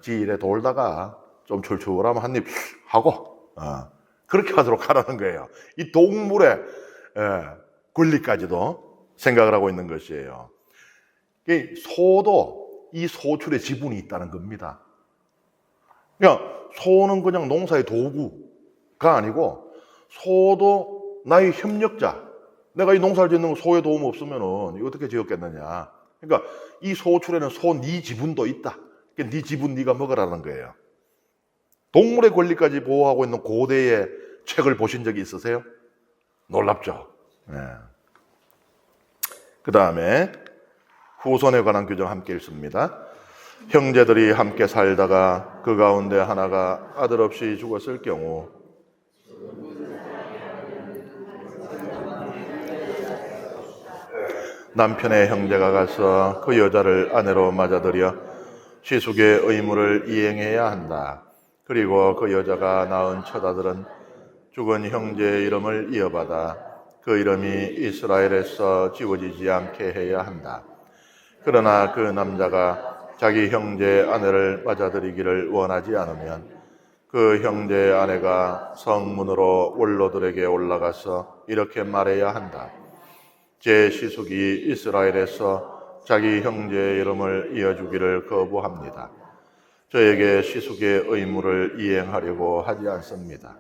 지 일에 돌다가 좀 출출하면 한 입 하고 그렇게 하도록 하라는 거예요. 이 동물의 권리까지도 생각을 하고 있는 것이에요. 소도 이 소출의 지분이 있다는 겁니다. 그러니까 소는 그냥 농사의 도구가 아니고 소도 나의 협력자. 내가 이 농사를 짓는 거 소의 도움 없으면은 이거 어떻게 지었겠느냐. 그러니까 이 소출에는 소 네 지분도 있다. 그러니까 네 지분 네가 먹으라는 거예요. 동물의 권리까지 보호하고 있는 고대의 책을 보신 적이 있으세요? 놀랍죠. 네. 그 다음에 후손에 관한 규정 함께 읽습니다. 형제들이 함께 살다가 그 가운데 하나가 아들 없이 죽었을 경우 남편의 형제가 가서 그 여자를 아내로 맞아들여 시숙의 의무를 이행해야 한다. 그리고 그 여자가 낳은 첫 아들은 죽은 형제의 이름을 이어받아 그 이름이 이스라엘에서 지워지지 않게 해야 한다. 그러나 그 남자가 자기 형제의 아내를 맞아들이기를 원하지 않으면 그 형제의 아내가 성문으로 원로들에게 올라가서 이렇게 말해야 한다. 제 시숙이 이스라엘에서 자기 형제의 이름을 이어주기를 거부합니다. 저에게 시숙의 의무를 이행하려고 하지 않습니다.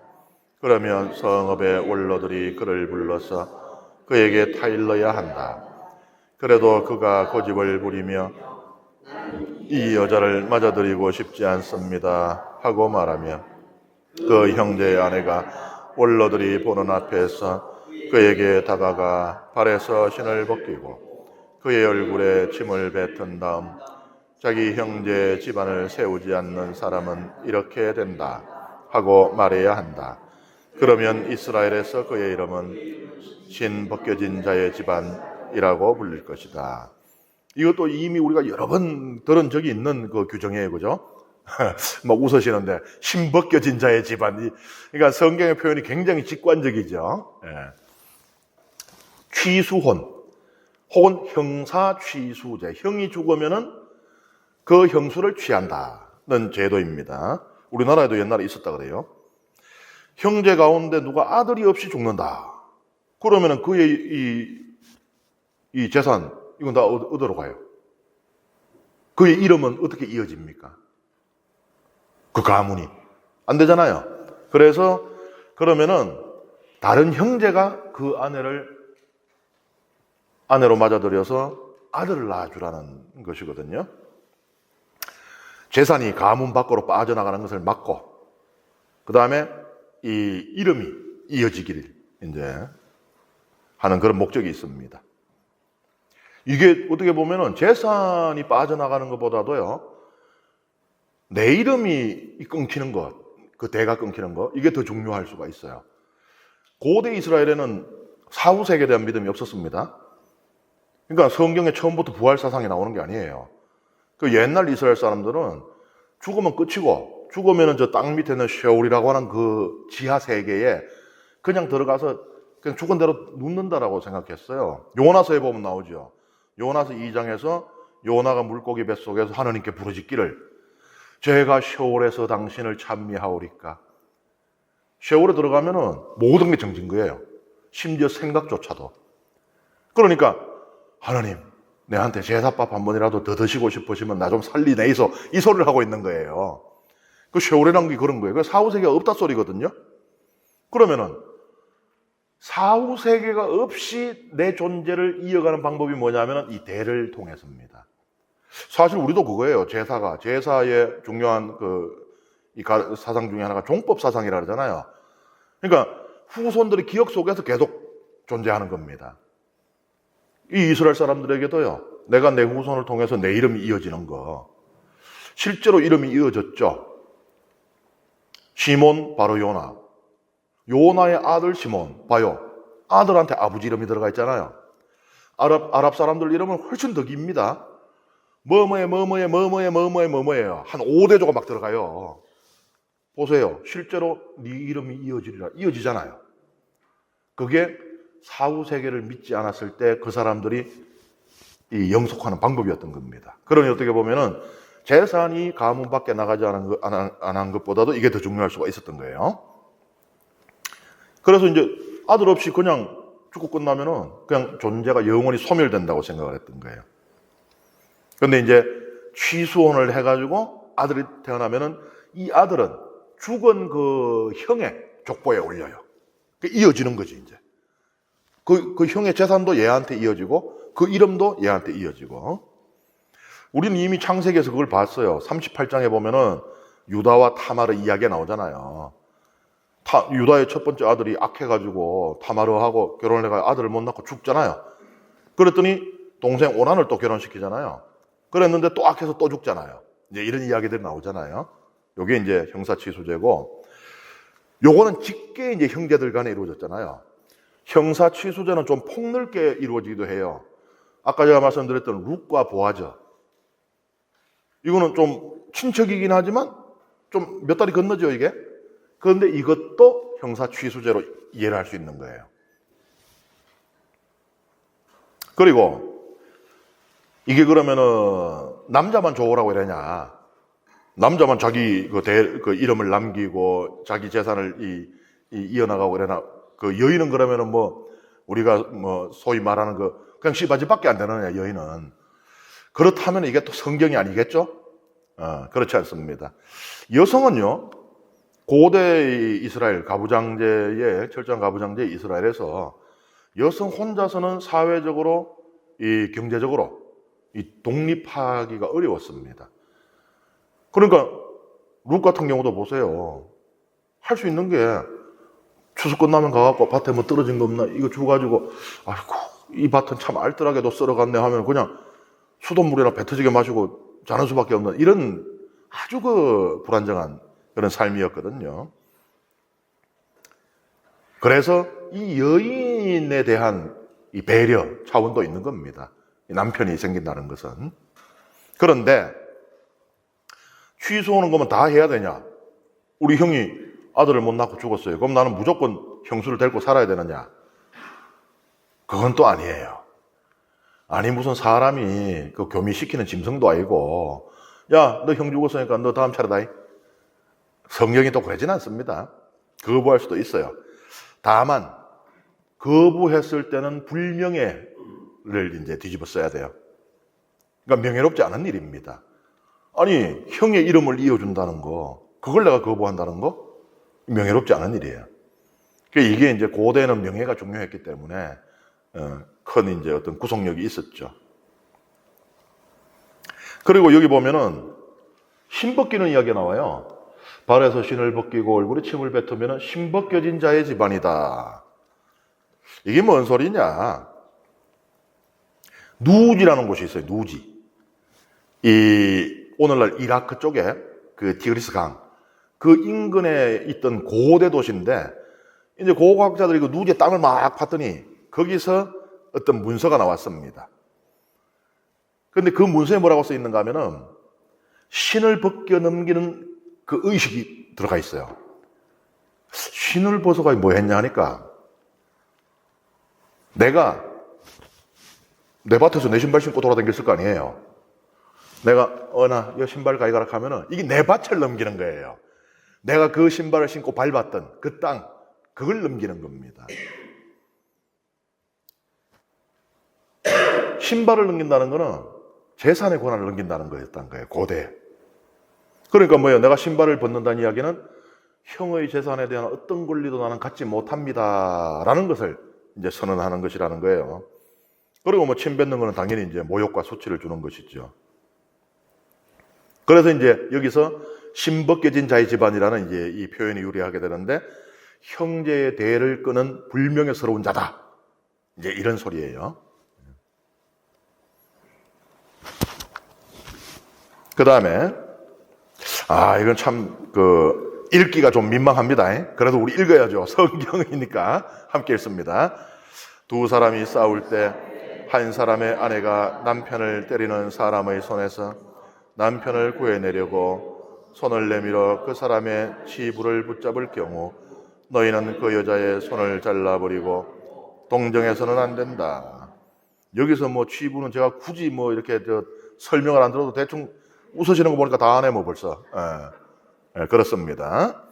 그러면 성읍의 원로들이 그를 불러서 그에게 타일러야 한다. 그래도 그가 고집을 부리며 이 여자를 맞아들이고 싶지 않습니다 하고 말하면 그 형제의 아내가 원로들이 보는 앞에서 그에게 다가가 발에서 신을 벗기고 그의 얼굴에 침을 뱉은 다음 자기 형제의 집안을 세우지 않는 사람은 이렇게 된다 하고 말해야 한다. 그러면 이스라엘에서 그의 이름은 신 벗겨진 자의 집안이라고 불릴 것이다. 이것도 이미 우리가 여러 번 들은 적이 있는 그 규정이에요. 그죠? 막 웃으시는데 신 벗겨진 자의 집안. 그러니까 성경의 표현이 굉장히 직관적이죠. 취수혼 혹은 형사 취수제. 형이 죽으면은 그 형수를 취한다는 제도입니다. 우리나라에도 옛날에 있었다 그래요. 형제 가운데 누가 아들이 없이 죽는다. 그러면은 그의 이 재산, 이건 다 어디로 가요? 그의 이름은 어떻게 이어집니까? 그 가문이. 안 되잖아요. 그래서 그러면은 다른 형제가 그 아내로 맞아들여서 아들을 낳아주라는 것이거든요. 재산이 가문 밖으로 빠져나가는 것을 막고, 그 다음에 이 이름이 이어지기를 이제 하는 그런 목적이 있습니다. 이게 어떻게 보면은 재산이 빠져나가는 것보다도요, 내 이름이 끊기는 것, 그 대가 끊기는 것, 이게 더 중요할 수가 있어요. 고대 이스라엘에는 사후세계에 대한 믿음이 없었습니다. 그러니까 성경에 처음부터 부활 사상이 나오는 게 아니에요. 그 옛날 이스라엘 사람들은 죽으면 끝이고, 죽으면 저 땅 밑에 있는 쉐올이라고 하는 그 지하 세계에 그냥 들어가서 그냥 죽은 대로 눕는다라고 생각했어요. 요나서에 보면 나오죠. 요나서 2장에서 요나가 물고기 뱃속에서 하느님께 부르짖기를, 제가 쉐올에서 당신을 찬미하오리까. 쉐올에 들어가면은 모든 게 정진 거예요. 심지어 생각조차도. 그러니까 하나님, 내한테 제사밥 한 번이라도 더 드시고 싶으시면 나 좀 살리내이소, 이 소리를 하고 있는 거예요. 그 쉐올이라는 게 그런 거예요. 그 사후세계가 없다 소리거든요. 그러면은 사후세계가 없이 내 존재를 이어가는 방법이 뭐냐면 이 대를 통해서입니다. 사실 우리도 그거예요. 제사의 중요한 이 사상 중에 하나가 종법 사상이라 그러잖아요. 그러니까 후손들의 기억 속에서 계속 존재하는 겁니다. 이 이스라엘 사람들에게도요, 내가 내 후손을 통해서 내 이름이 이어지는 거. 실제로 이름이 이어졌죠. 시몬, 바로 요나. 요나의 아들 시몬, 봐요. 아들한테 아버지 이름이 들어가 있잖아요. 아랍 사람들 이름은 훨씬 더 깁니다. 뭐뭐에 뭐뭐예요. 한 5대조가 막 들어가요. 보세요. 실제로 네 이름이 이어지잖아요. 그게 사후세계를 믿지 않았을 때 그 사람들이 이 영속하는 방법이었던 겁니다. 그러니 어떻게 보면은 재산이 가문 밖에 나가지 않은 것보다도 이게 더 중요할 수가 있었던 거예요. 그래서 이제 아들 없이 그냥 죽고 끝나면은 그냥 존재가 영원히 소멸된다고 생각을 했던 거예요. 그런데 이제 취수혼을 해가지고 아들이 태어나면은 이 아들은 죽은 그 형의 족보에 올려요. 이어지는 거지, 이제. 그 형의 재산도 얘한테 이어지고, 그 이름도 얘한테 이어지고. 우리는 이미 창세기에서 그걸 봤어요. 38장에 보면은 유다와 타마르 이야기가 나오잖아요. 유다의 첫 번째 아들이 악해가지고 타마르하고 결혼을 해가 아들을 못 낳고 죽잖아요. 그랬더니 동생 오난을 또 결혼시키잖아요. 그랬는데 또 악해서 또 죽잖아요. 이제 이런 이야기들이 나오잖아요. 요게 이제 형사취수제고, 요거는 직계 이제 형제들 간에 이루어졌잖아요. 형사취수제는 좀 폭넓게 이루어지기도 해요. 아까 제가 말씀드렸던 룻과 보아즈. 이거는 좀 친척이긴 하지만 좀 몇 달이 건너죠, 이게. 그런데 이것도 형사취수제로 이해를 할 수 있는 거예요. 그리고 이게 그러면은 남자만 좋으라고 이러냐? 남자만 자기 그 이름을 남기고 자기 재산을 이어나가고 이러나? 그 여인은 그러면은 뭐 우리가 뭐 소위 말하는 그냥 씨바지밖에 안 되느냐, 여인은. 그렇다면 이게 또 성경이 아니겠죠? 그렇지 않습니다. 여성은요, 고대 이스라엘 가부장제의 철저한 가부장제 이스라엘에서 여성 혼자서는 사회적으로 경제적으로 독립하기가 어려웠습니다. 그러니까 룻 같은 경우도 보세요. 할 수 있는 게 추수 끝나면 가갖고 밭에 뭐 떨어진 거 없나 이거 주가지고 아이고 이 밭은 참 알뜰하게도 썰어갔네 하면 그냥 수돗물이나 배 터지게 마시고 자는 수밖에 없는 이런 아주 불안정한 그런 삶이었거든요. 그래서 이 여인에 대한 이 배려 차원도 있는 겁니다. 남편이 생긴다는 것은. 그런데 취소하는 거면 다 해야 되냐? 우리 형이 아들을 못 낳고 죽었어요. 그럼 나는 무조건 형수를 데리고 살아야 되느냐? 그건 또 아니에요. 아니 무슨 사람이 그 교미시키는 짐승도 아니고 야, 너 형 죽었으니까 너 다음 차례다. 성경이 또 그러진 않습니다. 거부할 수도 있어요. 다만 거부했을 때는 불명예를 이제 뒤집어 써야 돼요. 그러니까 명예롭지 않은 일입니다. 아니, 형의 이름을 이어준다는 거, 그걸 내가 거부한다는 거? 명예롭지 않은 일이에요. 그러니까 이게 이제 고대에는 명예가 중요했기 때문에 큰 이제 어떤 구속력이 있었죠. 그리고 여기 보면은 신 벗기는 이야기가 나와요. 발에서 신을 벗기고 얼굴에 침을 뱉으면 신 벗겨진 자의 집안이다. 이게 뭔 소리냐? 누지라는 곳이 있어요. 누지. 이 오늘날 이라크 쪽에 그 티그리스 강, 그 인근에 있던 고대 도시인데, 이제 고고학자들이 그 누지에 땅을 막 팠더니 거기서 어떤 문서가 나왔습니다. 그런데 그 문서에 뭐라고 써 있는가 하면은 신을 벗겨 넘기는 그 의식이 들어가 있어요. 신을 벗어가 뭐 했냐 하니까, 내가 내 밭에서 내 신발 신고 돌아다녔을 거 아니에요. 내가 나 이 신발 가져가라 하면은 이게 내 밭을 넘기는 거예요. 내가 그 신발을 신고 밟았던 그 땅, 그걸 넘기는 겁니다. 신발을 넘긴다는 거는 재산의 권한을 넘긴다는 거였다는 거예요, 고대. 그러니까 뭐예요? 내가 신발을 벗는다는 이야기는 형의 재산에 대한 어떤 권리도 나는 갖지 못합니다 라는 것을 이제 선언하는 것이라는 거예요. 그리고 뭐 침 뱉는 거는 당연히 이제 모욕과 수치를 주는 것이죠. 그래서 이제 여기서 신 벗겨진 자의 집안이라는 이제 이 표현이 유래하게 되는데, 형제의 대를 끄는 불명예스러운 자다, 이제 이런 소리예요. 그 다음에 이건 참 읽기가 좀 민망합니다. 그래도 우리 읽어야죠. 성경이니까 함께 읽습니다. 두 사람이 싸울 때 한 사람의 아내가 남편을 때리는 사람의 손에서 남편을 구해내려고 손을 내밀어 그 사람의 치부를 붙잡을 경우 너희는 그 여자의 손을 잘라버리고 동정해서는 안 된다. 여기서 뭐 치부는 제가 굳이 뭐 이렇게 설명을 안 들어도 대충 웃으시는 거 보니까 다 아네 뭐 벌써. 그렇습니다.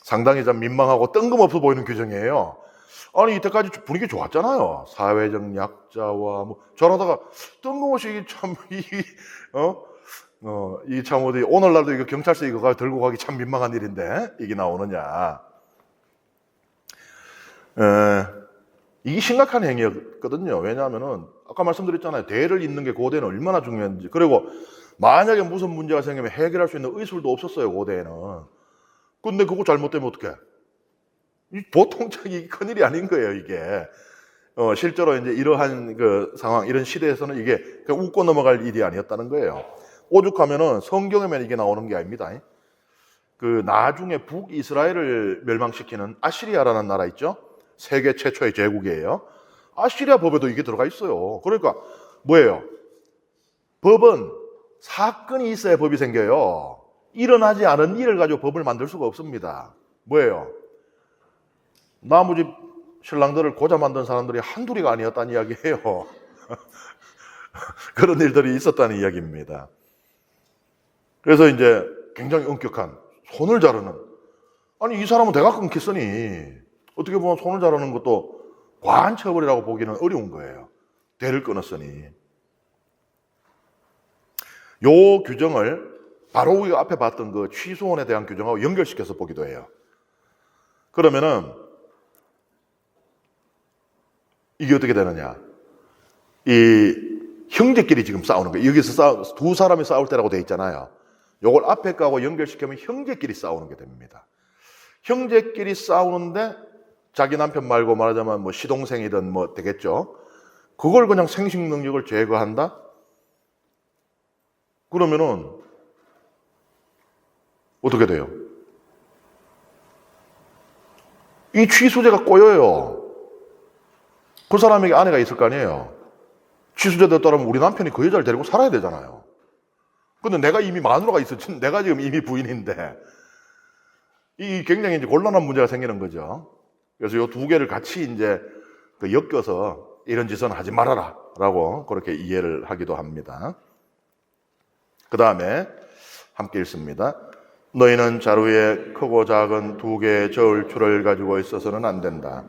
상당히 좀 민망하고 뜬금없어 보이는 규정이에요. 아니, 이때까지 분위기 좋았잖아요. 사회적 약자와 뭐 저러다가 뜬금없이 이 참 어디 오늘날도 이거 경찰서 이거 들고 가기 참 민망한 일인데 이게 나오느냐. 이게 심각한 행위였거든요. 왜냐하면은 아까 말씀드렸잖아요. 대를 잇는 게 고대는 얼마나 중요한지. 그리고 만약에 무슨 문제가 생기면 해결할 수 있는 의술도 없었어요, 고대에는. 근데 그거 잘못되면 어떡해? 보통 큰일이 아닌 거예요, 이게. 실제로 이제 이러한 그 상황, 이런 시대에서는 이게 그냥 웃고 넘어갈 일이 아니었다는 거예요. 오죽하면은 성경에만 이게 나오는 게 아닙니다. 그 나중에 북이스라엘을 멸망시키는 아시리아라는 나라 있죠? 세계 최초의 제국이에요. 아시리아 법에도 이게 들어가 있어요. 그러니까 뭐예요? 법은 사건이 있어야 법이 생겨요. 일어나지 않은 일을 가지고 법을 만들 수가 없습니다. 뭐예요? 나무집 신랑들을 고자 만든 사람들이 한둘이가 아니었다는 이야기예요. 그런 일들이 있었다는 이야기입니다. 그래서 이제 굉장히 엄격한 손을 자르는, 아니 이 사람은 대가 끊겼으니 어떻게 보면 손을 자르는 것도 과한 처벌이라고 보기는 어려운 거예요. 대를 끊었으니. 요 규정을 바로 우리가 앞에 봤던 그 취소원에 대한 규정하고 연결시켜서 보기도 해요. 그러면은 이게 어떻게 되느냐? 이 형제끼리 지금 싸우는 거예요. 여기서 두 사람이 싸울 때라고 돼 있잖아요. 요걸 앞에 거하고 연결시키면 형제끼리 싸우는 게 됩니다. 형제끼리 싸우는데 자기 남편 말고 말하자면 뭐 시동생이든 뭐 되겠죠. 그걸 그냥 생식 능력을 제거한다? 그러면은 어떻게 돼요? 이 취수제가 꼬여요. 그 사람에게 아내가 있을 거 아니에요. 취수제대로 따르면 우리 남편이 그 여자를 데리고 살아야 되잖아요. 근데 내가 이미 마누라가 있었지, 내가 지금 이미 부인인데, 이 굉장히 이제 곤란한 문제가 생기는 거죠. 그래서 이 두 개를 같이 이제 엮여서 이런 짓은 하지 말아라 라고 그렇게 이해를 하기도 합니다. 그 다음에 함께 읽습니다. 너희는 자루에 크고 작은 두 개의 저울추를 가지고 있어서는 안 된다.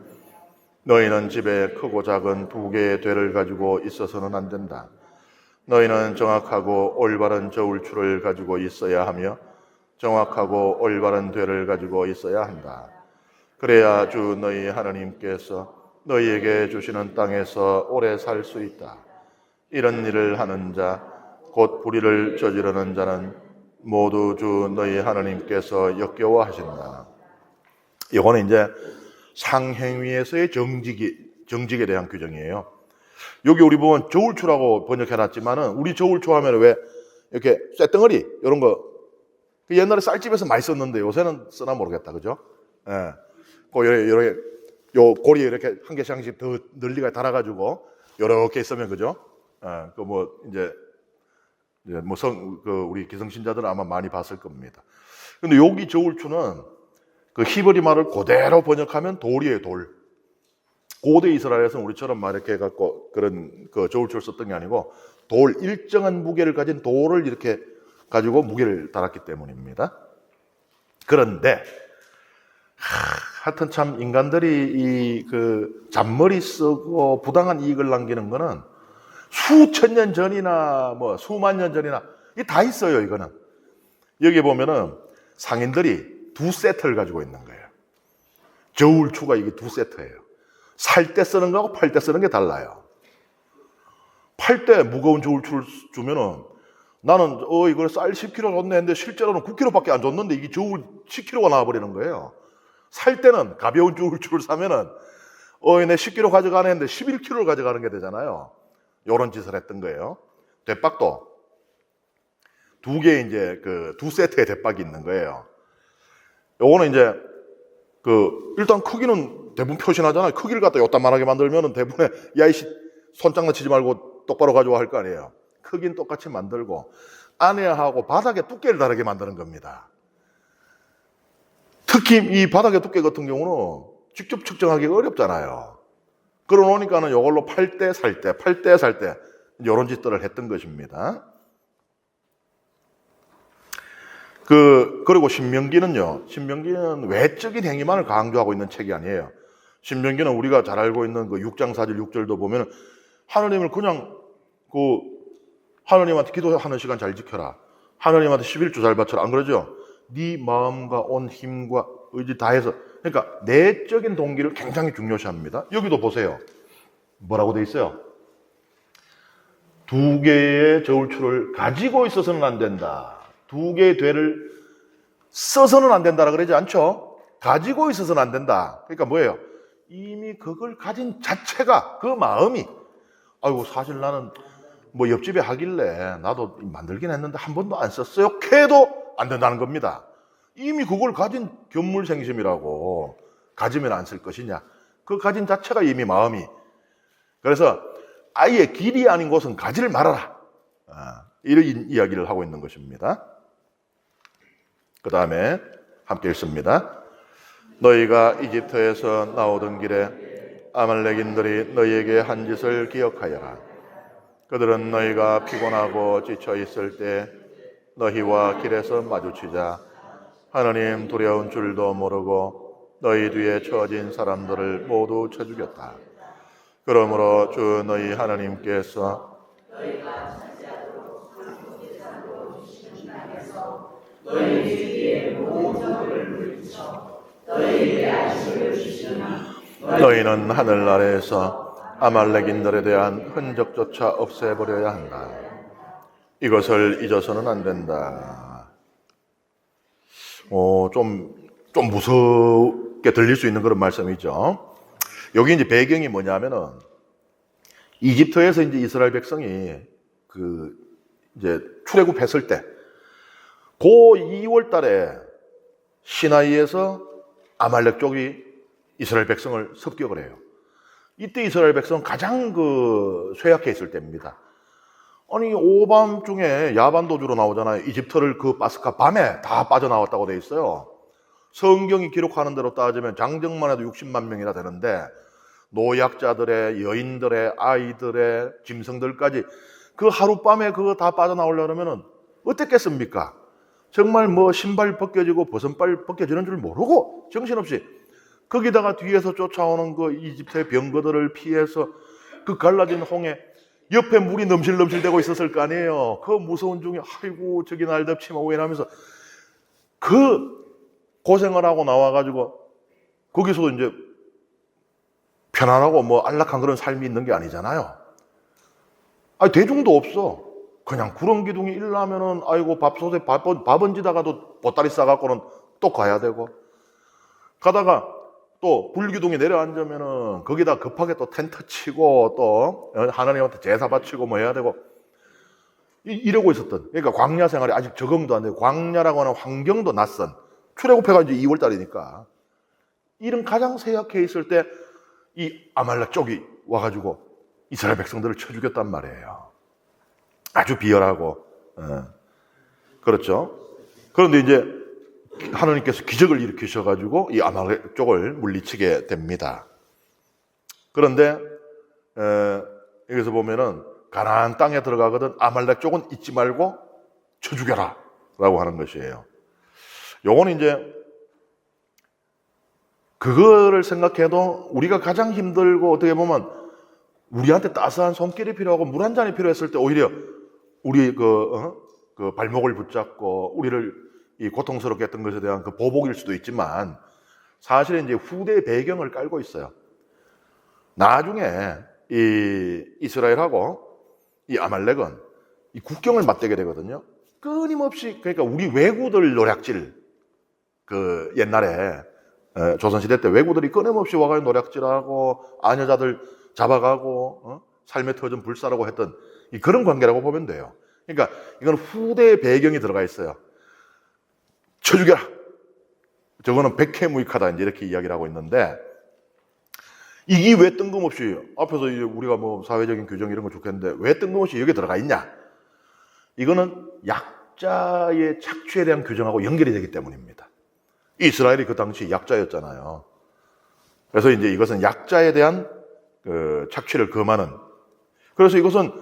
너희는 집에 크고 작은 두 개의 되를 가지고 있어서는 안 된다. 너희는 정확하고 올바른 저울추를 가지고 있어야 하며 정확하고 올바른 되를 가지고 있어야 한다. 그래야 주 너희 하나님께서 너희에게 주시는 땅에서 오래 살 수 있다. 이런 일을 하는 자, 곧 불의를 저지르는 자는 모두 주 너희 하나님께서 역겨워하신다. 이거는 이제 상행위에서의 정직에 대한 규정이에요. 여기 우리 보면 저울추라고 번역해놨지만은 우리 저울추 하면 왜 이렇게 쇳덩어리 이런 거 옛날에 쌀집에서 많이 썼는데 요새는 쓰나 모르겠다, 그죠? 예. 이렇게 요 고리에 이렇게 한 개씩 한 개씩 더 널리가 달아가지고 이렇게 있으면 그죠? 예. 우리 기성신자들은 아마 많이 봤을 겁니다. 근데 여기 저울추는 그 히브리 말을 그대로 번역하면 돌이에요, 돌. 고대 이스라엘에서는 우리처럼 막 이렇게 해갖고 그런 그 저울추를 썼던 게 아니고 일정한 무게를 가진 돌을 이렇게 가지고 무게를 달았기 때문입니다. 그런데 하여튼 참 인간들이 그 잔머리 쓰고 부당한 이익을 남기는 거는 수천 년 전이나 뭐 수만 년 전이나 이게 다 있어요. 이거는 여기 보면은 상인들이 두 세트를 가지고 있는 거예요. 저울추가 이게 두 세트예요. 살 때 쓰는 거하고 팔 때 쓰는 게 달라요. 팔 때 무거운 저울추를 주면은 나는 이걸 쌀 10kg 줬네 했는데 실제로는 9kg밖에 안 줬는데 이게 저울 10kg가 나와버리는 거예요. 살 때는 가벼운 저울추를 사면은 내 10kg 가져가네 했는데 11kg를 가져가는 게 되잖아요. 요런 짓을 했던 거예요. 대박도 두 개 이제 두 세트의 대박이 있는 거예요. 요거는 이제 일단 크기는 대부분 표시나잖아요. 크기를 갖다 요딴만하게 만들면은 대부분에 야이씨 손장난 치지 말고 똑바로 가져와 할 거 아니에요. 크기는 똑같이 만들고 안에하고 바닥에 두께를 다르게 만드는 겁니다. 특히 이 바닥의 두께 같은 경우는 직접 측정하기가 어렵잖아요. 그러놓으니까는 이걸로 팔 때, 살 때, 팔 때, 살 때 이런 짓들을 했던 것입니다. 그리고 신명기는 외적인 행위만을 강조하고 있는 책이 아니에요. 신명기는 우리가 잘 알고 있는 그 6장 4절 6절도 보면 하나님을 그냥 하나님한테 기도하는 시간 잘 지켜라. 하나님한테 11조 잘 바쳐라. 안 그러죠? 네 마음과 온 힘과 의지 다해서. 그러니까 내적인 동기를 굉장히 중요시합니다. 여기도 보세요. 뭐라고 돼 있어요? 두 개의 저울추를 가지고 있어서는 안 된다. 두 개의 되를 써서는 안 된다라 그러지 않죠? 가지고 있어서는 안 된다. 그러니까 뭐예요? 이미 그걸 가진 자체가 그 마음이 아이고 사실 나는 뭐 옆집에 하길래 나도 만들긴 했는데 한 번도 안 썼어요. 해도 안 된다는 겁니다. 이미 그걸 가진 견물생심이라고 가지면 안 쓸 것이냐. 그 가진 자체가 이미 마음이. 그래서 아예 길이 아닌 곳은 가지를 말아라. 이런 이야기를 하고 있는 것입니다. 그 다음에 함께 읽습니다. 너희가 이집트에서 나오던 길에 아말렉인들이 너희에게 한 짓을 기억하여라. 그들은 너희가 피곤하고 지쳐 있을 때 너희와 길에서 마주치자 하나님 두려운 줄도 모르고 너희 뒤에 처진 사람들을 모두 쳐 죽였다. 그러므로 주 너희 하나님께서 너희는 하늘 아래에서 아말렉인들에 대한 흔적조차 없애버려야 한다. 이것을 잊어서는 안 된다. 좀 무섭게 들릴 수 있는 그런 말씀이죠. 여기 이제 배경이 뭐냐면은 이집트에서 이제 이스라엘 백성이 이제 출애굽했을 때 그 2월 달에 시나이에서 아말렉 쪽이 이스라엘 백성을 습격을 해요. 이때 이스라엘 백성은 가장 쇠약해 있을 때입니다. 아니 오밤중에 야반도주로 나오잖아요. 이집트를 파스카 밤에 다 빠져나왔다고 돼 있어요. 성경이 기록하는 대로 따지면 장정만 해도 60만 명이나 되는데 노약자들의 여인들의 아이들의 짐승들까지 하룻밤에 그거 다 빠져나오려면 어땠겠습니까? 정말 신발 벗겨지고 버선발 벗겨지는 줄 모르고 정신없이 거기다가 뒤에서 쫓아오는 그 이집트의 병거들을 피해서 그 갈라진 홍해 옆에 물이 넘실넘실대고 있었을 거 아니에요. 그 무서운 중에 아이고 저기 날 덮치마 오해하면서 그 고생을 하고 나와가지고 거기서도 이제 편안하고 뭐 안락한 그런 삶이 있는 게 아니잖아요. 아니 대중도 없어. 그냥 구름 기둥이 일나면은 아이고 밥솥에 밥 얹다가도 보따리 싸갖고는 또 가야 되고 가다가 또 불기둥이 내려앉으면은 거기다 급하게 또 텐트 치고 또 하나님한테 제사 바치고 뭐 해야 되고 이러고 있었던. 그러니까 광야 생활이 아직 적응도 안 되고 광야라고 하는 환경도 낯선. 출애굽해가 이제 2월 달이니까 이런 가장 쇠약해 있을 때 이 아말렉 쪽이 와가지고 이스라엘 백성들을 쳐 죽였단 말이에요. 아주 비열하고 그렇죠. 그런데 이제 하나님께서 기적을 일으키셔가지고 이 아말렉 쪽을 물리치게 됩니다. 그런데 여기서 보면은 가나안 땅에 들어가거든 아말렉 쪽은 잊지 말고 쳐 죽여라 라고 하는 것이에요. 요거는 이제 그거를 생각해도 우리가 가장 힘들고 어떻게 보면 우리한테 따스한 손길이 필요하고 물 한 잔이 필요했을 때 오히려 우리 그 발목을 붙잡고 우리를 이 고통스럽게 했던 것에 대한 그 보복일 수도 있지만 사실은 이제 후대의 배경을 깔고 있어요. 나중에 이 이스라엘하고 이 아말렉은 이 국경을 맞대게 되거든요. 끊임없이 그러니까 우리 왜구들 노략질 그 옛날에 조선시대 때 왜구들이 끊임없이 와가지고 노략질하고 아녀자들 잡아가고 삶의 터전 불사라고 했던 그런 관계라고 보면 돼요. 그러니까 이건 후대의 배경이 들어가 있어요. 쳐 죽여라. 저거는 백해무익하다 이렇게 이야기를 하고 있는데 이게 왜 뜬금없이 앞에서 우리가 뭐 사회적인 규정 이런 거 좋겠는데 왜 뜬금없이 여기 들어가 있냐? 이거는 약자의 착취에 대한 규정하고 연결이 되기 때문입니다. 이스라엘이 그 당시 약자였잖아요. 그래서 이제 이것은 약자에 대한 착취를 금하는. 그래서 이것은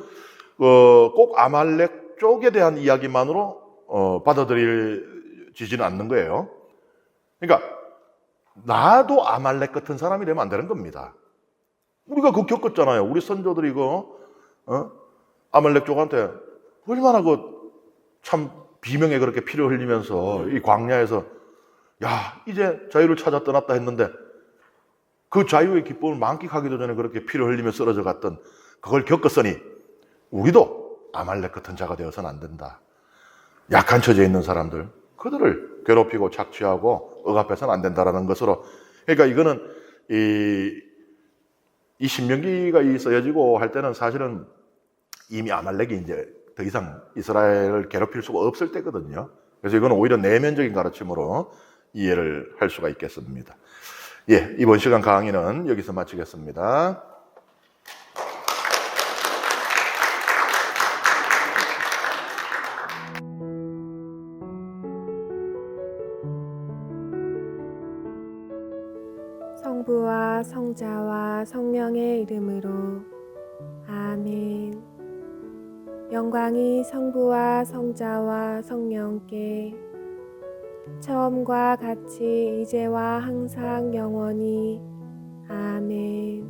꼭 아말렉 쪽에 대한 이야기만으로 받아들여지지는 않는 거예요. 그러니까 나도 아말렉 같은 사람이 되면 안 되는 겁니다. 우리가 그거 겪었잖아요. 우리 선조들이 아말렉 쪽한테 얼마나 참 비명에 그렇게 피를 흘리면서 이 광야에서 야 이제 자유를 찾아 떠났다 했는데 그 자유의 기쁨을 만끽하기도 전에 그렇게 피를 흘리며 쓰러져 갔던 그걸 겪었으니 우리도 아말렉 같은 자가 되어서는 안 된다. 약한 처지에 있는 사람들 그들을 괴롭히고 착취하고 억압해서는 안 된다라는 것으로. 그러니까 이거는 이 신명기가 써여지고 할 때는 사실은 이미 아말렉이 이제 더 이상 이스라엘을 괴롭힐 수가 없을 때거든요. 그래서 이거는 오히려 내면적인 가르침으로 이해를 할 수가 있겠습니다. 예, 이번 시간 강의는 여기서 마치겠습니다. 성부와 성자와 성령의 이름으로 아멘. 영광이 성부와 성자와 성령께 처음과 같이 이제와 항상 영원히 아멘.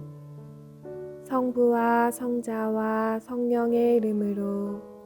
성부와 성자와 성령의 이름으로